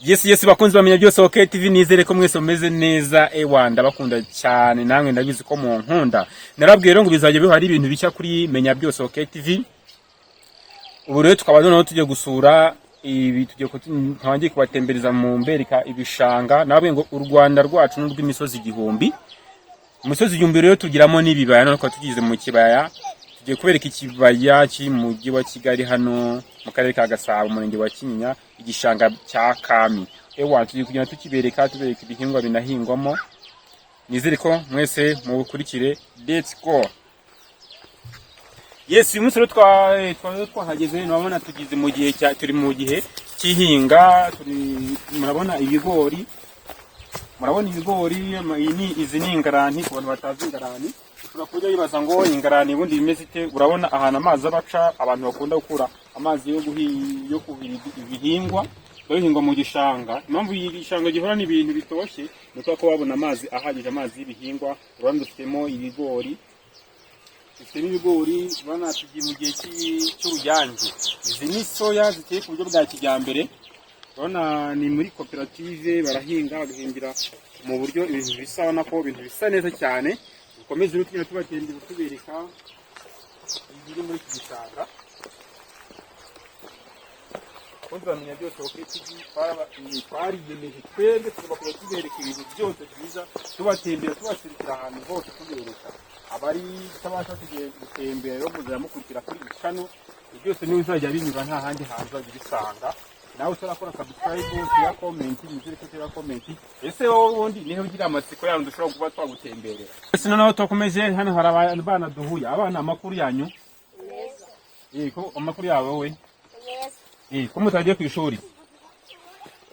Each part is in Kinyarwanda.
Yes bakunzi bamenya byose OK TV nizere ko mwese mumeze neza ewanda bakunda cyane namwe ndabizi ko mu nkunda narabwiye rero ngo bizajye bihari ibintu bicya kuri menya byose OK TV. Ubu rero tukaba noneho tujye gusura ibi tujye kubatembereza mu mbereka ibishanga nabwiye ngo u Rwanda rwacu n'urw'imisozi igihumbi. Umusozi igihumbi rero tugiramo n'ibibaya none ko tugize mu kibaya tugiye kubereka ikibaya kiri mu mujyi wa Kigali hano mu karere ka Gasabo umurenge wa Kinyinya igishanga cya Kami. Ewa tugiye kugenda tubereka ibihingwa binahingwamo. Nizere ko mwese mubukurikire. Let's go. Yes uyu munsi twahageze nabona tugize mu gihe turi mu gihe cy'ihinga murabona ibigori izi ni ingarani ku bantu batazi ingarani ushobora kujya yibaza ngo ingarani ubundi bimeze ite. Urabona ahantu amazi abaca abantu bakunda gukura amazi yo kuhira ibihingwa bahingwa mu gishanga. Impamvu igishanga gihora n'ibintu bitoshye nuko ko babona amazi ahagije amazi y'ibihingwa. Urabona dufitemo ibigori bana tugiye mu gihe cy'uruyange. Izi ni soya ziteye ku buryo bwa kijyambere. Urabona ni muri koperative barahinga bagahingira mu buryo ibintu bisa nako ibintu bisa neza cyane. Ukomeze rero tubatendera tubereka ibiri muri iki gishanga. Bamenya byose OK TV twariyemeje twebwe tubakora tubereka ibintu byose byiza tubatembera tubasirikira ahantu hose tubereka abari tabasha gutembera no kuzira mukurikira kuri channel byose niwe uzajya binyura nta handi hanze bisanga. Nawe ushobora subscribe ya comment nizere ko tera comment ese wowe wundi niho ugira amatsiko yawe dushobora kuba twagutemberera. Ese noneho tukomeje hano hari abana duhuye abana amakuru yanyu neza ko amakuru yawe wowe neza ko mutagiye ku ishuri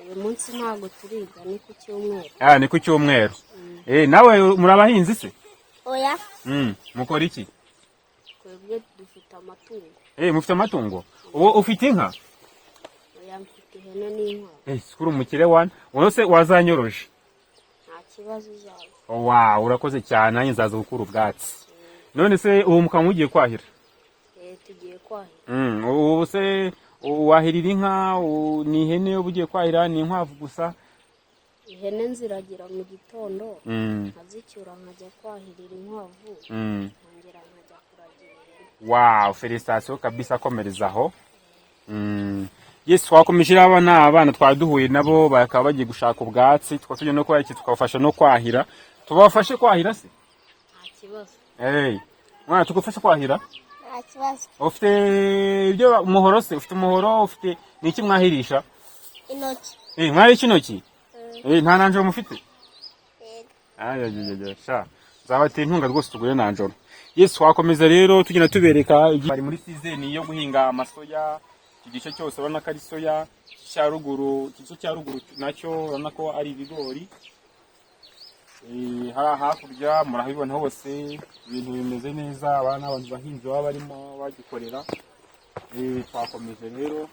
uyu munsi ntago turiga ni ku cyumweru. Ni ku cyumweru. Nawe murabahinzi se? Oya. Mukora iki? Twebwe dufite amatungo. Mufite amatungo? Uwo ufite inka? Oya mfite ihene n'inka. Sikuru umukire wana. Wowe se wazanyoroje? Nta kibazo uzaza. Wow, urakoze cyane nanjye nzaza gukura ubwatsi. None se uwo mukamugiye kwahira? Tugiye kwahira. Ubu se wahirira inka ni ihene ubugiye kwahira ni inkwavu gusa? Ihene nziragira mu gitondo nkazicyura nkajya kwahirira inkwavu nkongera nkajya kuragira ihene. Wow, felicitation kabisa komerezaho. Yes twakomeje abana twaduhuye nabo bakaba bagiye gushaka ubwatsi twatuje no kwa iki tukabafasha no kwahira. Tubafashe kwahira se? Nta kibazo. Mwana tugufasha kwahira? Nta kibazo. Ufite ibyo umuhoro se? Ufite umuhoro ufite niki mwahirisha? Intoki. Mwari kinoki? Nta nanjoro mufite? Sha. Zabate intunga rwose tugure nanjoro. Yes twakomeza rero tugina tubereka bari muri season yo guhinga amasoya. Igice cyose urabona ko ari soya cya ruguru nacyo urabona ko ari ibigori. Hakurya murahabibona hose ibintu bimeze neza abana abantu bahinzi baba barimo bagikorera. Twakomeje rero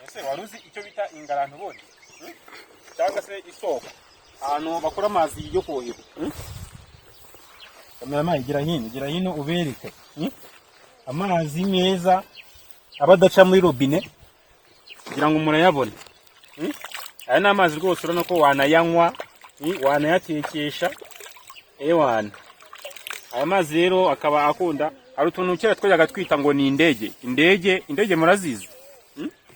ese waruzi icyo bita ingarani bone cyangwa se isoko ahantu bakora amazi yo kuhira. Kamera gira hino ubereke amazi meza abadaca muri robine kugira ngo murayabone. Aya ni amazi rwose urabona ko wanayanywa wanayatekesha. Wana aya mazi rero akaba akunda ari utuntu kera twajyaga twita ngo ni indege murazizi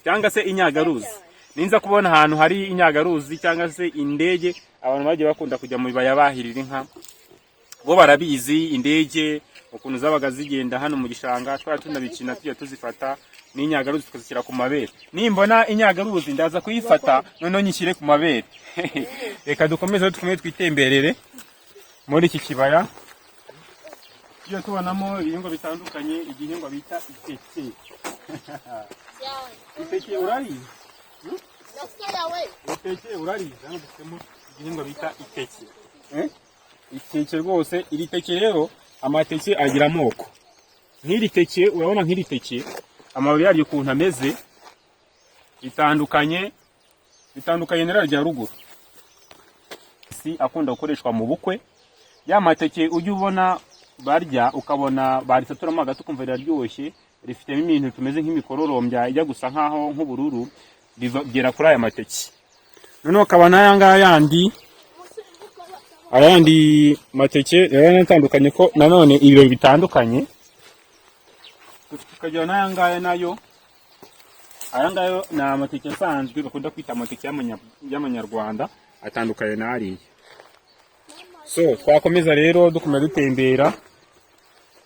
cyangwa se inyagaruzi. Ninza kubona ahantu hari inyagaruzi cyangwa se indege abantu bagiye bakunda kujya mu bibaya bahirira inka bo barabizi indege ukuntu zabaga zigenda hano mu gishanga twara tunabikina tujya tuzifata n'inyagaruzi tukazishyira ku mabere. Nimbona inyagaruzi ndaza kuyifata none nyishyire ku mabere. Reka dukomeze twitemberere muri iki kibaya. Iyo tubonamo ibihingwa bitandukanye igihingwa bita iteke. Iteke urarizi? Iteke urarizi hano dufitemo igihingwa bita iteke. Iteke rwose iri teke rero amateke agira amoko. Nk'iri teke urabona nk'iri teke amababi yaryo ukuntu ameze bitandukanye n'irarya ruguru. Si akunda gukoreshwa mu bukwe. Ya mateke ujye ubona barya ukabona barisaturamo hagati ukumva riraryoshye rifitemo ibintu tumeze nk'imikororombya ijya gusa nkaho nk'ubururu bigera kuri aya mateke. Noneho akaba n'ayangaya ayandi mateke rero natandukanye ko nanone ibiro bitandukanye. Tukagira n'ayangaya nayo, ayangaya ni amateke asanzwe bakunda kwita amateke y'amanyarwanda atandukanye n'ariya. So twakomeza rero dukomeza dutembera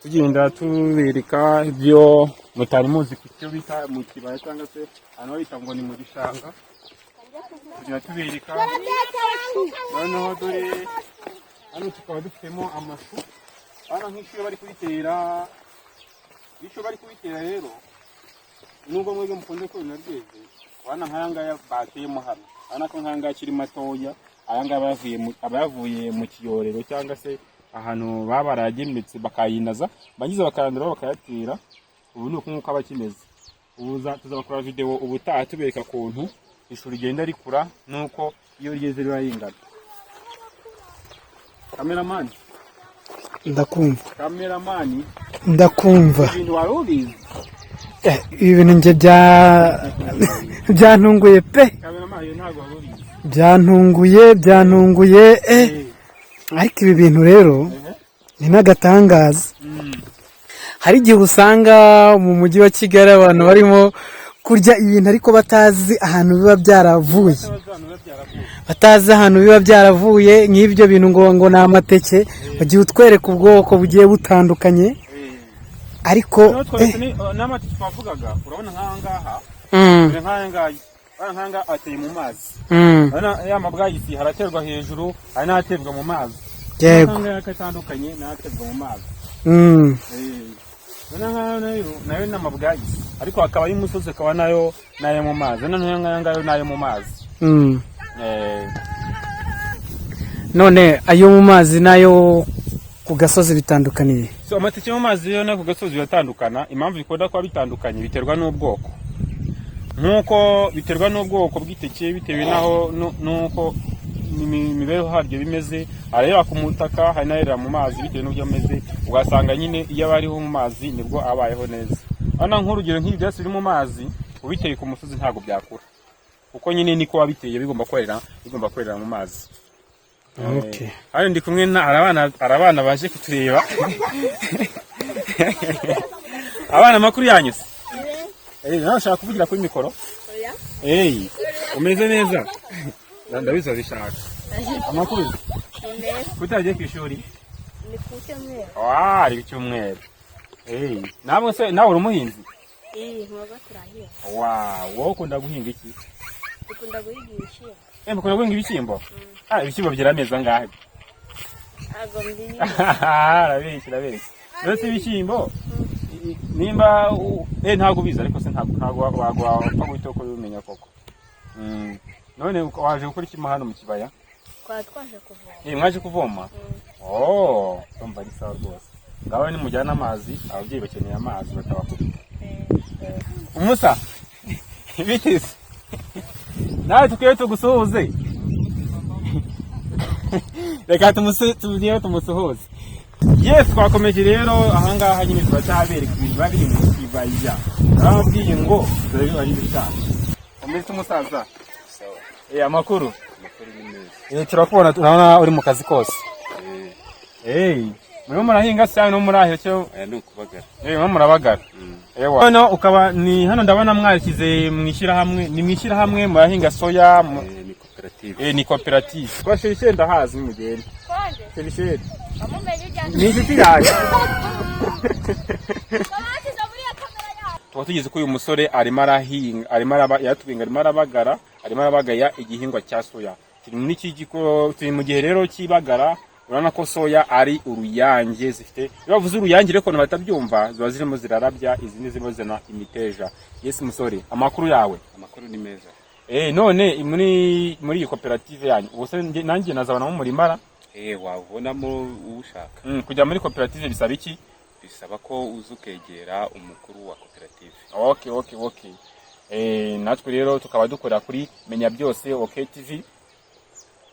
tugenda tubereka ibyo mutari muzi icyo bita mu kibaya cyangwa se hano bita ngo ni mu gishanga. Tugenda tubereka noneho dore hano tukaba dufitemo amashu. Hano nk'icyo bari kubitera, icyo bari kubitera rero nubwo mwebwe mukunze kubona rweze, wana nk'ayangaya bateyemo hano, hano ko nk'ayangaya akiri matoya, ayangaya abayavuye mu kiyorero cyangwa se ahantu baba baragemetse bakayinaza, bagize bakayandura bakayatera. Ubu ni uko nk'uko aba kimeze. Tuzabakora video ubutaha tubereka kuntu ishuri rigenda rikura nuko iyo rigeze riba ringana. Cameraman ndakumva ibintu wari ubizi. Ibintu nje byantunguye pe, Cameraman yo ntago wari ubizi. byantunguye ariko ibi bintu rero ni n'agatangaza. Hari igihe usanga mu mujyi wa Kigali abantu barimo kurya ibintu ariko batazi ahantu biba byaravuye, nk'ibyo bintu ngo ni amateke. Bagiye utwereka ubwoko bugiye butandukanye ariko n'amateke twavugaga urabona nk'ahangaha nk'ahangaha ateye mu mazi. Ya mabwayisi haraterwa hejuru hari n'aterwa mu mazi. Yego atandukanye n'aterwa mu mazi. Nayo n'amabwayisi ariko akaba y'umusozi akaba nayo mu mazi. Ngayo nayo mu mazi. None ayo mu mazi nayo ku gasozi bitandukaniye. So amateke mu mazi yo no ku gasozi biratandukana. Impamvu bikunda kuba bitandukanye biterwa n'ubwoko. Nkuko biterwa n'ubwoko bw'iteke bitewe naho nuko imibereho haryo bimeze. Areba ku mutaka hari n'ayera mu mazi bitewe n'ubyo ameze. Ugasanga nyine iyo bariho mu mazi nibwo abayeho neza. Hano nk'urugero nk'ibi byose biri mu mazi ubiteye ku musozi ntago byakura. Kuko nyine niko wabiteye bigomba kwerera mu mazi. Okay. Hano ndi kumwe na arabana baje kutureba. Abana makuru yanyu se? Nashaka kuvugira kuri mikoro. Umeze neza? Ndabizo bishaka. Amakuru. Kutagiye ku ishuri? Ni ku cyumweru. Ari cyumweru. Nabwo se nawe uri umuhinzi? Nkoga turahiye. Wowe ukunda guhinga iki? Ukunda guhinga ibishyimbo. Mukunda guhinga ibishyimbo? Ibishyimbo byirameza ngahe? Ntago mbizi. Arabeshya. Rose ibishyimbo nimba ntago biza ariko se ntago wagwa guhita ko bimenya koko. None waje gukora iki hano mu kibaya? Twaje kuvoma. Mwaje kuvoma? Umva ari sawa rwose. Ngaho ni mujyana amazi, ababyeyi bakeneye amazi batabakubita. Umusa bitise nawe tukwiye tugusuhuze. Reka tumusuhuze. Yes, twakomeje rero ahangaha nyine turacyabereka ibintu babiri mu kibaya. Arababwiye ngo dore bari bishaka. Umeze umusaza? Sawa. Amakuru ni meza. Turakubona turabona uri mu kazi kose. Murimo murahinga cyane no murahe cyo ni ukubagara. Murimo murabagara. Hano ukaba ni hano ndabona mwarikize mwishira hamwe murahinga soya Ni koperative. Ni koperative. Kwa Shelisheri ndahazi mugende. Konje. Shelisheri. Amumenye ujyanye. Ni inshuti yawe. Kabatiza muri ya kamera yawe. Tuba tugeze ko uyu musore arimo arabagara, arimo arabagaya igihingwa cya soya. Turi mu gihe rero kibagara. Urana ko soya ari uruyange zifite. Bavuze uruyange reko batabyumva ziba zirimo zirarabya izindi zirimo zina imiteja. Yes musore, amakuru yawe? Amakuru ni meza. None muri iyi koperative yanyu ubuse nanjye nazabana mu murimara? Wabonamo ushaka. Kujya muri koperative bisaba iki? Bisaba ko uzukegera umukuru wa koperative. Okay. Natwe rero tukaba dukora kuri Menya Byose TV.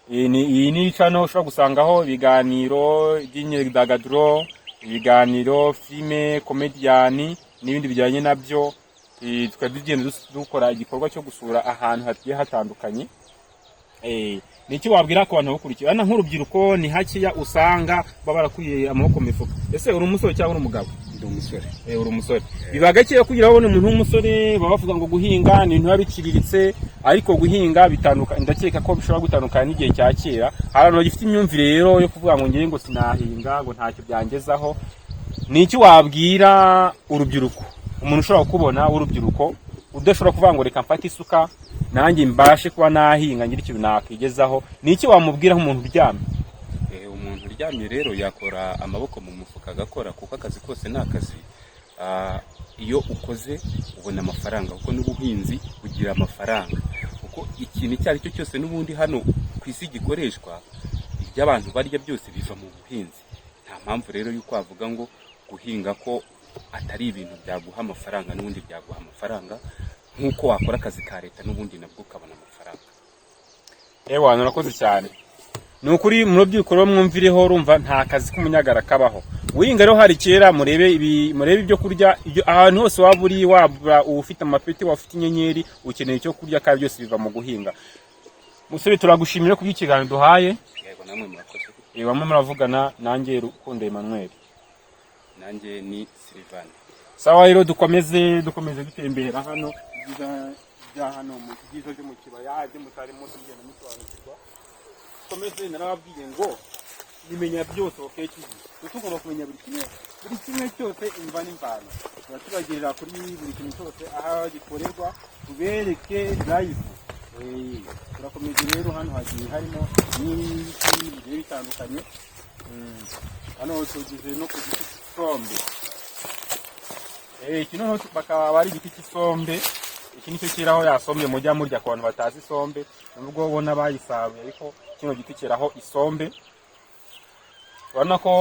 Iyi ni channel ushobora gusangaho ibiganiro by'imyidagaduro, ibiganiro, filme, comedian, n'ibindi bijyanye nabyo. Tukaba tugenda dukora igikorwa cyo gusura ahantu hagiye hatandukanye. Niki wabwira ko abantu bakurikiye ana nk'urubyiruko ni hakiya usanga babarakuriye amaboko mifuka. Ese uri umusore cyangwa uri umugabo? Ndi umusore. Uri umusore. Biba gakiya kugira babone umuntu w'umusore bavuga ngo guhinga ni ibintu babiciriritse, ariko guhinga bitandukanye. Ndakeka ko bishobora gutandukana n'igihe cya kera. Abantu bagifite imyumvire rero yo kuvuga ngo ngiye ngo sinahinga ngo ntacyo byangezaho. Niki wabwira urubyiruko? Umuntu ushobora kubona urubyiruko udashobora kuvuga ngo reka mfate isuka nanjye mbashe kuba nahinga ngira ikintu nakigezaho. Niki wamubwira nk'umuntu uryamye? Umuntu uryamye rero yakora amaboko mu mufuka agakora, kuko akazi kose ni akazi. Iyo ukoze ubona amafaranga, kuko n'ubuhinzi bugira amafaranga, kuko ikintu icyo ari cyo cyose n'ubundi hano ku isi gikoreshwa, iby'abantu barya byose biva mu buhinzi. Nta mpamvu rero yuko wavuga ngo guhinga ko atari ibintu byaguha amafaranga, n'ubundi byaguha amafaranga nk'uko wakora akazi ka leta n'ubundi nabwo ukabona amafaranga. Ewana urakoze cyane. Ni ukuri mu rubyiruko mwumvireho urumva nta kazi k'umunyagara kabaho. Uhinga rero hari kera murebe ibyo kurya, ibyo ahantu hose waba uri, waba ufite amapeti, wafite inyenyeri, ukeneye icyo kurya kandi byose biva mu guhinga. Musore turagushimira ku bw'ikiganiro duhaye. Yego namwe murakoze. Bamwe muravugana nanjye Rukundo Emmanuel. Nanjye ni Sylvain. Sawa rero dukomeze gutembera hano bya hano mu byiza byo mu kibaya byo mutari munsi y'igenda musobanukirwa. Komeze narababwiye ngo nimenya byose okeki. Tugomba kumenya buri kimwe cyose imva n'imvano. Turatubagirira kuri buri kintu cyose aho gikorerwa, tubereke live. Turakomeza rero hano hagiye harimo n'ibiti bigiye bitandukanye. Hano tugize no ku giti cy'isombe. Kino bakaba bari igiti cy'isombe. Iki nicyo kiraho yasombe mujya murya ku bantu batazi isombe, nubwo ubona bayisaruye, ariko kino giti kiraho isombe. Urabona ko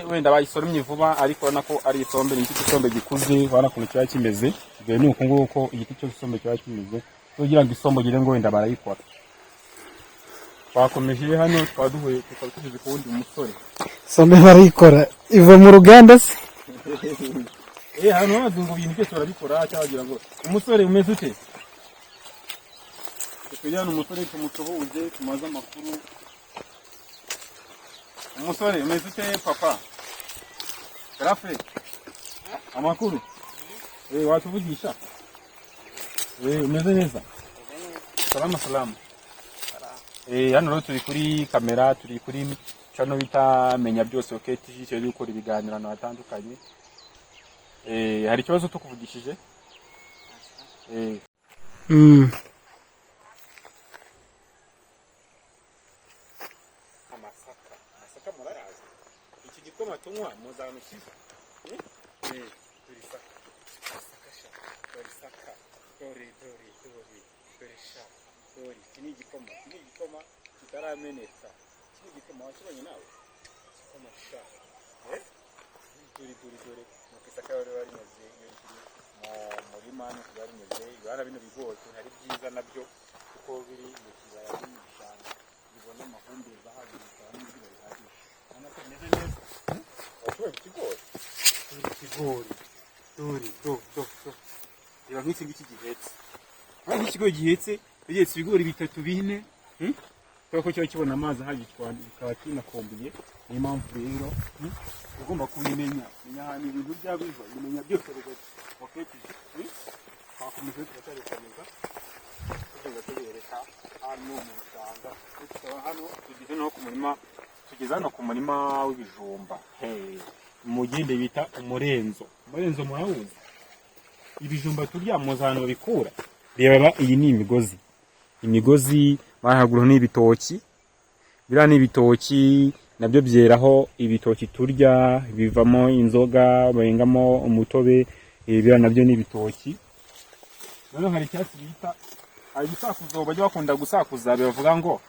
wenda bayisoromye vuba, ariko urabona ko ari isombe, ni igiti cy'isombe gikuze. Urabona ko kiba kimeze, bwe ni uko nguko igiti cy'isombe kiba kimeze, kugira ngo isombe gire ngo wenda barayikora. Twakomeje hano twaduhuye tukabutije ku wundi umusore. Isombe barayikora iva mu ruganda se? Hano badungu ibintu byose barabikora cyagira ngo umusore umeze ute? Tukujyana umusore tumusuhuje tumaze amakuru. Umusore umeze ute papa? Grafe. Amakuru. Watuvugisha? Umeze neza? Salama. Hano rero turi kuri kamera, turi kuri channel bita Menya Byose oketi, cyo gukora ibiganiro ahantu hatandukanye. Hari ikibazo tukuvugishije? Amasaka muraraza. Iki gikoma tunywa muzanukiza. Turisaka. Turisaka. Dori. Kini igikoma kitarameneka. Kini igikoma wakibonye nawe? Igikoma sha. Dori. Mukisaka wari warimeze mu murima no kubarimeze. Ibara bino bigori hari byiza nabyo kuko biri mu kibaya n'ibishanga. Bibona amahumbezi ahagije cyane n'ibyo bihagije. Hano ko meze neza. Washoboye ikigori? Dori. Reba nk'iki ngiki gihetse. Hari ikigori gihetse ibigori bitatu bine. Kuko cyo kibona amazi ahagije cyane bikaba kinakombuye. Ni impamvu rero ugomba kubimenya. Menya ahantu ibintu byabiva, menya byose rwose. Oketi. Twakomeje turakomeza. Tugereka hano mu Rwanda. Tukaba hano tugeze hano ku murima w'ibijumba. Umugende bita umurenzo. Umurenzo murawuzi? Ibijumba turya muzano bikura. Reba iyi ni imigozi bahagura n'ibitoki. Bira ni ibitoki nabyo byeraho ibitoki turya, bivamo inzoga, bahingamo umutobe. Bira nabyo ni ibitoki. None hari cyatsi bita agisakuzo, bajya bakunda gusakuza, bavuga ngo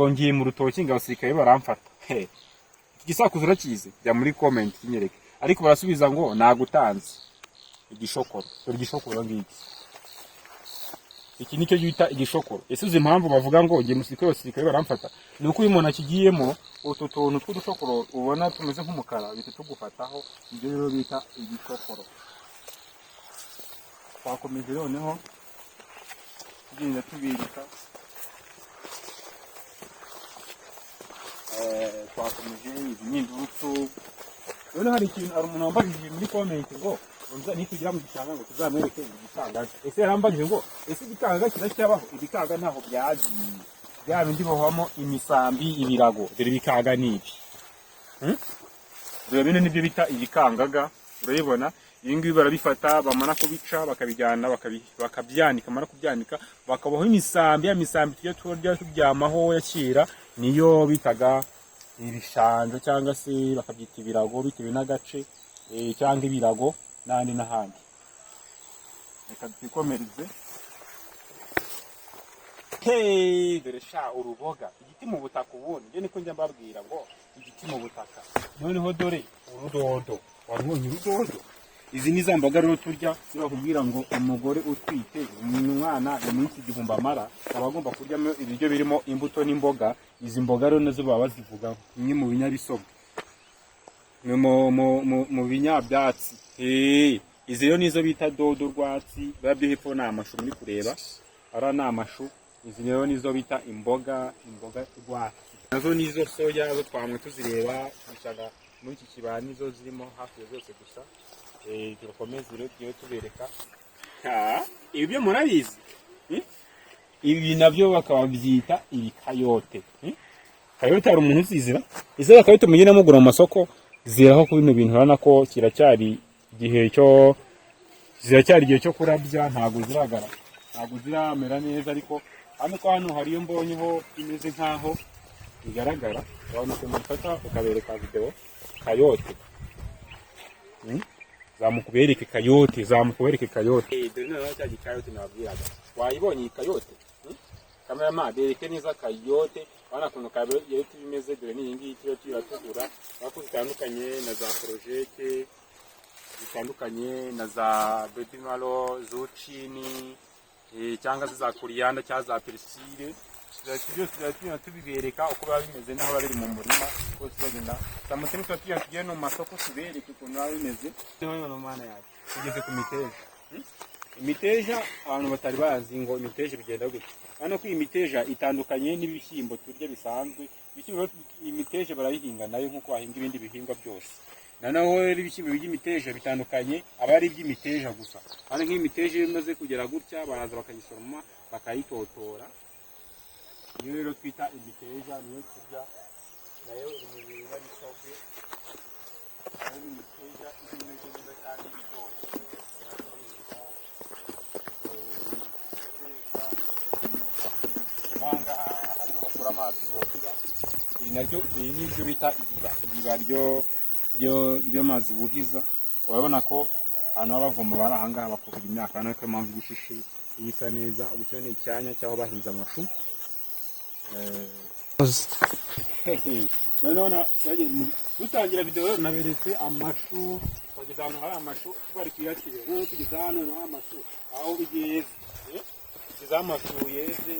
ngiye mu rutoki ngabasirikaye baramfata. Igisakuzo urakize bya muri comment kinyereke, ariko barasubiza ngo nagutanze igishokoro. Igishokoro ngiki iki nicyo bita igishokoro. Ese uzi impamvu bavuga ngo ngiye musirikaye basirikaye baramfata? Ni uko uyu muntu akigiyemo utu tuntu tw'udushokoro ubona tumeze nk'umukara bita tugufataho, ibyo rero bita igishokoro. twakomeje noneho tugenda tubirika twakomeje ibinyidutu. Noneho hari umuntu wambajije muri comment ngo nitugira mu gishanga ngo tuzamwereke igikanga. Ese yarambajije ngo ese igikanga kiracyabaho? Ibikanga ntaho byagiye, bya bindi bohamo imisambi, ibirago. Dore ibikanga nibi, dore bino nibyo bita ibikangaga. Urabibona, ibi ngibi barabifata bamara kubica bakabijyana bakabyanika, mara kubyanika bakabaho imisambi. Ya misambi tujya turya tubyamaho ya kera niyo bitaga ibishanjo cyangwa se bakabyita ibirago bitewe n'agace cyangwa ibirago n'andi n'ahandi. Reka twikomereze. Dore sha uruboga, igiti mu butaka. Ubundi nje niko njya mbabwira ngo igiti mu butaka. Noneho dore urudodo, warubonye urudodo? Izi ni za mboga rero turya, zirakubwira ngo umugore utwite umwana iminsi igihumbi amara aba agomba kuryamo ibiryo birimo imbuto n'imboga. Izi mboga rero nazo baba bazivugaho imwe mu binyabisogwe, mu binyabyatsi. Izi rero nizo bita dodo rwatsi, biba byo hepfo ni amashu muri kureba, ara ni amashu. Izi rero nizo bita imboga rwatsi. Nazo nizo soya zo twamwe tuzireba tubishaga muri iki kibani, nizo zirimo hafi ya zose. Gusa turakomeza rero tugiye tubereka. Ibi byo murabizi, ibi nabyo bakaba byita ibikayote. Kayote hari umuntu uzizira? Izo kayote mugenda mugura mu masoko ziraho ku bino bintu. Urabona ko ziracyari igihe cyo kurabya, ntago ziramera neza. Ariko hano ko hano hariyo mbonyeho imeze nkaho bigaragara. Urabona ko mufata ukabereka video kayote. Zamukubereke kayote. Dore naho cyaje kayote nabwiraga. Wayibonye iyi kayote? Kamera bereke neza kayote. Urabona kuntu kayote bimeze. Dore ni ngiyi turatugura bako zitandukanye na za project zitandukanye na za bedimalo zucchini cyangwa za coriander cyangwa za persile. Byose tubibereka uko biba bimeze naho bari mu murima. Ko tuzagenda samutse tugiye no masoko tubereke ukuntu biba bimeze. Noneho mana yaje tugeze ku miteja. Imiteja abantu batari bazi ngo imiteja bigenda gute. Hano ko imiteja itandukanye n'ibishyimbo turya bisanzwe. Ibishyimbo imiteja barayihinga nayo nkuko bahinga ibindi bihingwa byose. Naho ibishyimbo by'imiteja bitandukanye, aba ari iby'imiteja gusa. Hano nk'imiteja imaze kugera gutya baraza bakayisoroma bakayitotora. Iyo rero twita imiteja niyo turya, nayo mu binyabisogwe. Nayo ni imiteja imeze neza kandi iryoshye. Hano bakura amazi botira. Iri naryo nibyo bita iriba ryo mazi buhiza. Urabona ko hano abavoma bari ahangaha bakubira imyaka. Hano ko mpamvu ibishishe isa neza. Ubucyo ni icyanya cyaho bahinze amashu. None dutangira video naberetse amashu, twageze ahantu hari amashu bari kuyakira. None tugeze hano amashu aho bigeze, tugeze amashu yeze,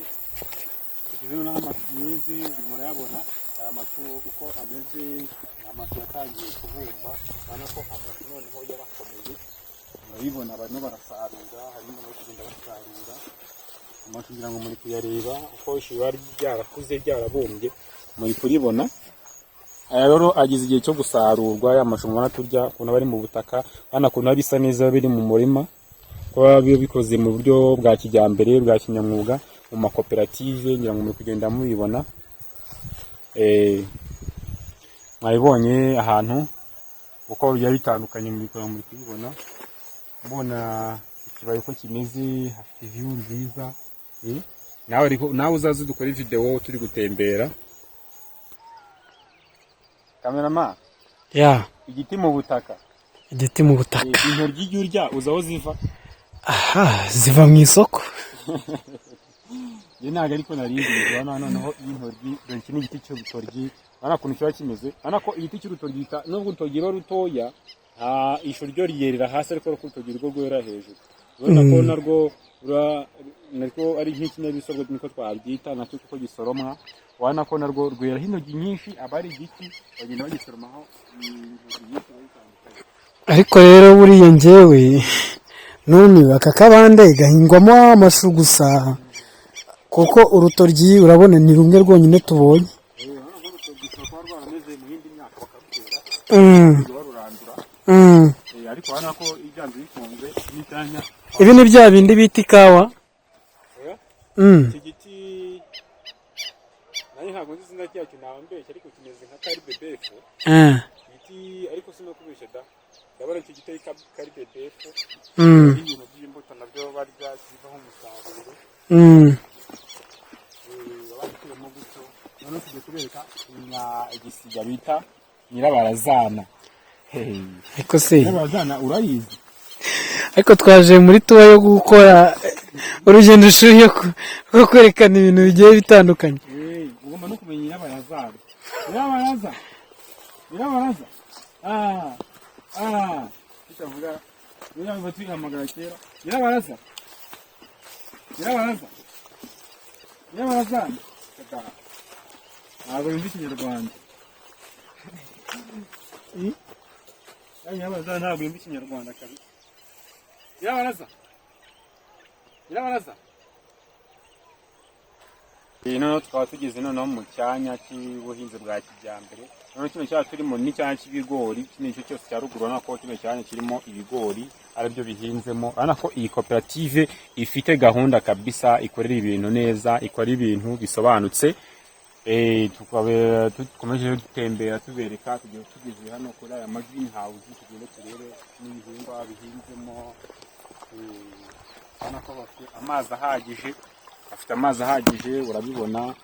murayabona aya mashu uko ameze. Amashu yatangiye kubumba, urabona ko amashu noneho yarakomeye. Murabibona barimo barasarura, harimo no kugenda basarura amashu kugira ngo muri kuyareba uko ishuri ryarakuze ryarabumbye. Muri kuribona aya rero agize igihe cyo gusarurwa. Ya mashu mubona turya kuna bari mu butaka, hana kuna bisa neza biri mu murima, ko bikoze mu buryo bwa kijyambere bwa kinyamwuga mu makoperative. Ngira ngo muri kugenda mubibona. Mwabibonye ahantu uko bijya bitandukanye muri kubibona. Mbona ikibaye uko kimeze, hafite view nziza. Nawe uzaze dukora video turi gutembera. Kamerama. Igiti mu butaka. Intoryi ijya urya uzaho ziva? Ziva mu isoko. Ntago ariko narindi ubona noneho intoryi. Dore iki ni igiti cy'urutoryi. Urabona kuntu kiba kimeze. Urabona ko igiti cy'urutoryi nubwo urutoryi rutoya, isho ryo ryerera hasi ariko urutoryi rwo rwera hejuru. Urabona ko narwo ari nk'ikinyabisogwe niko twabyita, nacyo kuko gisoromwa. Urabona ko narwo rwera intoryi nyinshi, aba ari igiti bagenda bagisoromaho intoryi nyinshi. Ariko rero buriya njyewe numiwe. Aka kabande gahingwamo amashu gusa, kuko urutoryi urabona ni rumwe rwonyine tubonye. ariko hano ko ibyanze bikunze n'itanya. Ibi ni bya bindi bita ikawa. Iki giti nayo ntabwo nzi izina ryacyo nambeshya, ariko kimeze nka karibebefu. Igiti ariko sinakubeshya da, ndabona iki giti karibebefu. Ibintu by'imbuto nabyo barya kivaho umusaruro. Abakiyemo gutyo none tugiye kubereka igisiga bita nyirabarazana. Ariko se nyirabarazana urayizi? Ariko twaje muri tuba yo gukora urugendo shuri yo kwerekana ibintu bigiye bitandukanye. Ugomba no kumenya nyirabarazana. Nyirabaraza kitavuga niba twihamagara kera nyirabaraza ntabwo yumva ikinyarwanda. Nyirabaraza ntabwo yumva ikinyarwanda kabisa. Nyirabaraza noneho tukaba tugeze noneho mu cyanya cy'ubuhinzi bwa kijyambere. Noneho kino cyanya turimo ni icyanya cy'ibigori, kino icyo cyose cya ruguru, urabona ko kino cyanya kirimo ibigori aribyo bihinzemo. Urabona ko iyi koperative ifite gahunda kabisa, ikorera ibintu neza, ikora ibintu bisobanutse. Dukomeje dutembera tubereka, tugeze hano kuri aya green house, tugende turebe n'ibihingwa bihinzemo. Urabona ko bafite amazi ahagije, urabibona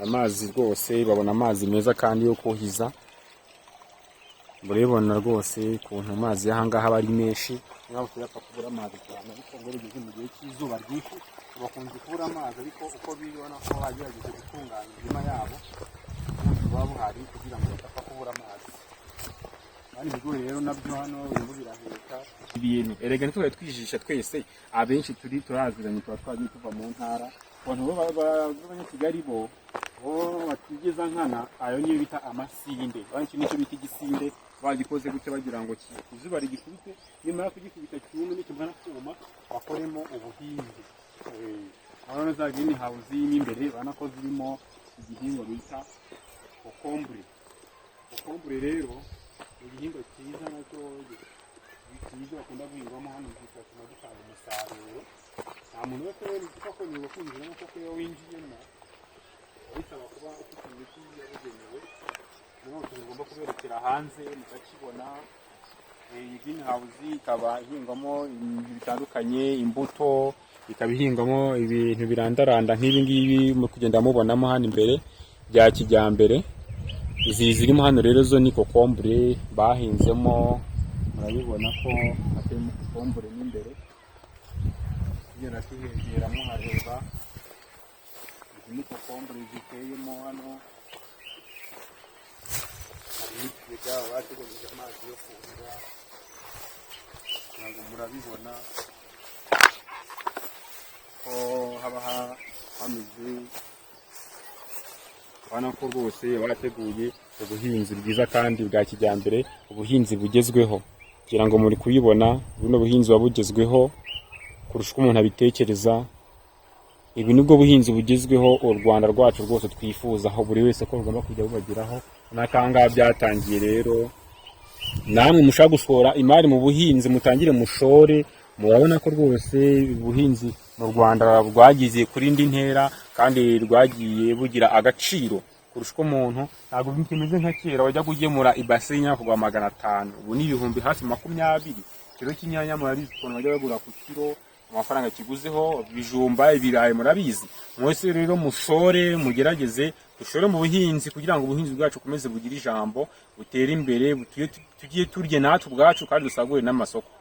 amazi rwose, babona amazi meza kandi yo kuhiza. Murabibona rwose ukuntu amazi y'ahangaha aba ari menshi. Niba tuyapfa kubura amazi cyane, ariko ngo rigeze mu gihe cy'izuba ryinshi bakunze kubura amazi, ariko uko bibona ko bagerageje gutunganya imirima yabo buba buhari kugira ngo batapfa kubura amazi. Kandi ibigori rero nabyo hano birimo biraheka ibintu. Erega ntitube twijisha twese, abenshi turaziranye, tuba twagiye tuva mu ntara. Abantu b'Abanyakigali bo batigeza nkana, ayo niyo bita amasinde. Banki nicyo bita igisinde, bagikoze gutya bagira ngo izuba rigikubite, nyuma kugikubita cyume n'ikimara kuma bakoremo ubuhinzi. Urabona za green house y'imbere bana ko zirimo igihingwa bita kokombure. Kokombure rero igihingwa cyiza nacyo cyiza bakunda guhingwamo hano gituma gitanga umusaruro. Nta muntu wese wita ko niba kwinjiramo kuko iyo winjiyemo bisaba kuba ufite imiti yabugenewe. Niyo tugomba kuberekera hanze mukakibona. Iyi green house ikaba ihingwamo ibintu bitandukanye, imbuto, ikaba ihingwamo ibintu birandaranda nk'ibi ngibi mu kugenda mubonamo hano imbere bya kijyambere. Izi zirimo hano rero zo ni kokombure bahinzemo, murabibona ko hatemo kokombure n'imbere. Tugenda tuhegeramo hareba izi ni kokombure ziteyemo hano. Hari n'ikigega bategereje amazi yo kuhira, ntabwo murabibona ko haba hameze. Urabona ko rwose bateguye ubuhinzi bwiza kandi bwa kijyambere, ubuhinzi bugezweho. Kugira ngo muri kubibona, buno buhinzi bugezweho kurusha uko umuntu abitekereza. Ibi nibwo buhinzi bugezweho u Rwanda rwacu rwose twifuza, aho buri wese ko rugomba kujya bubageraho. Nakanga byatangiye rero, namwe mushaka gushora imari mu buhinzi mutangire mushore. Murabona ko rwose ubuhinzi mu Rwanda rwagize kuri indi ntera kandi rwagiye bugira agaciro kurusha uko umuntu ntabwo bimeze nka kera wajya kugemura ibase y'inyanya kugwa 500, ubu ni ibihumbi hafi 20. Kiro cy'inyanya murabizi ukuntu bajya bagura ku kiro, amafaranga kiguzeho. Bijumba, ibirayi murabizi. Mwese rero mushore, mugerageze dushore mu buhinzi kugira ngo ubuhinzi bwacu komeze bugire ijambo, butere imbere, tugiye turye natwe ubwacu kandi dusagure n'amasoko.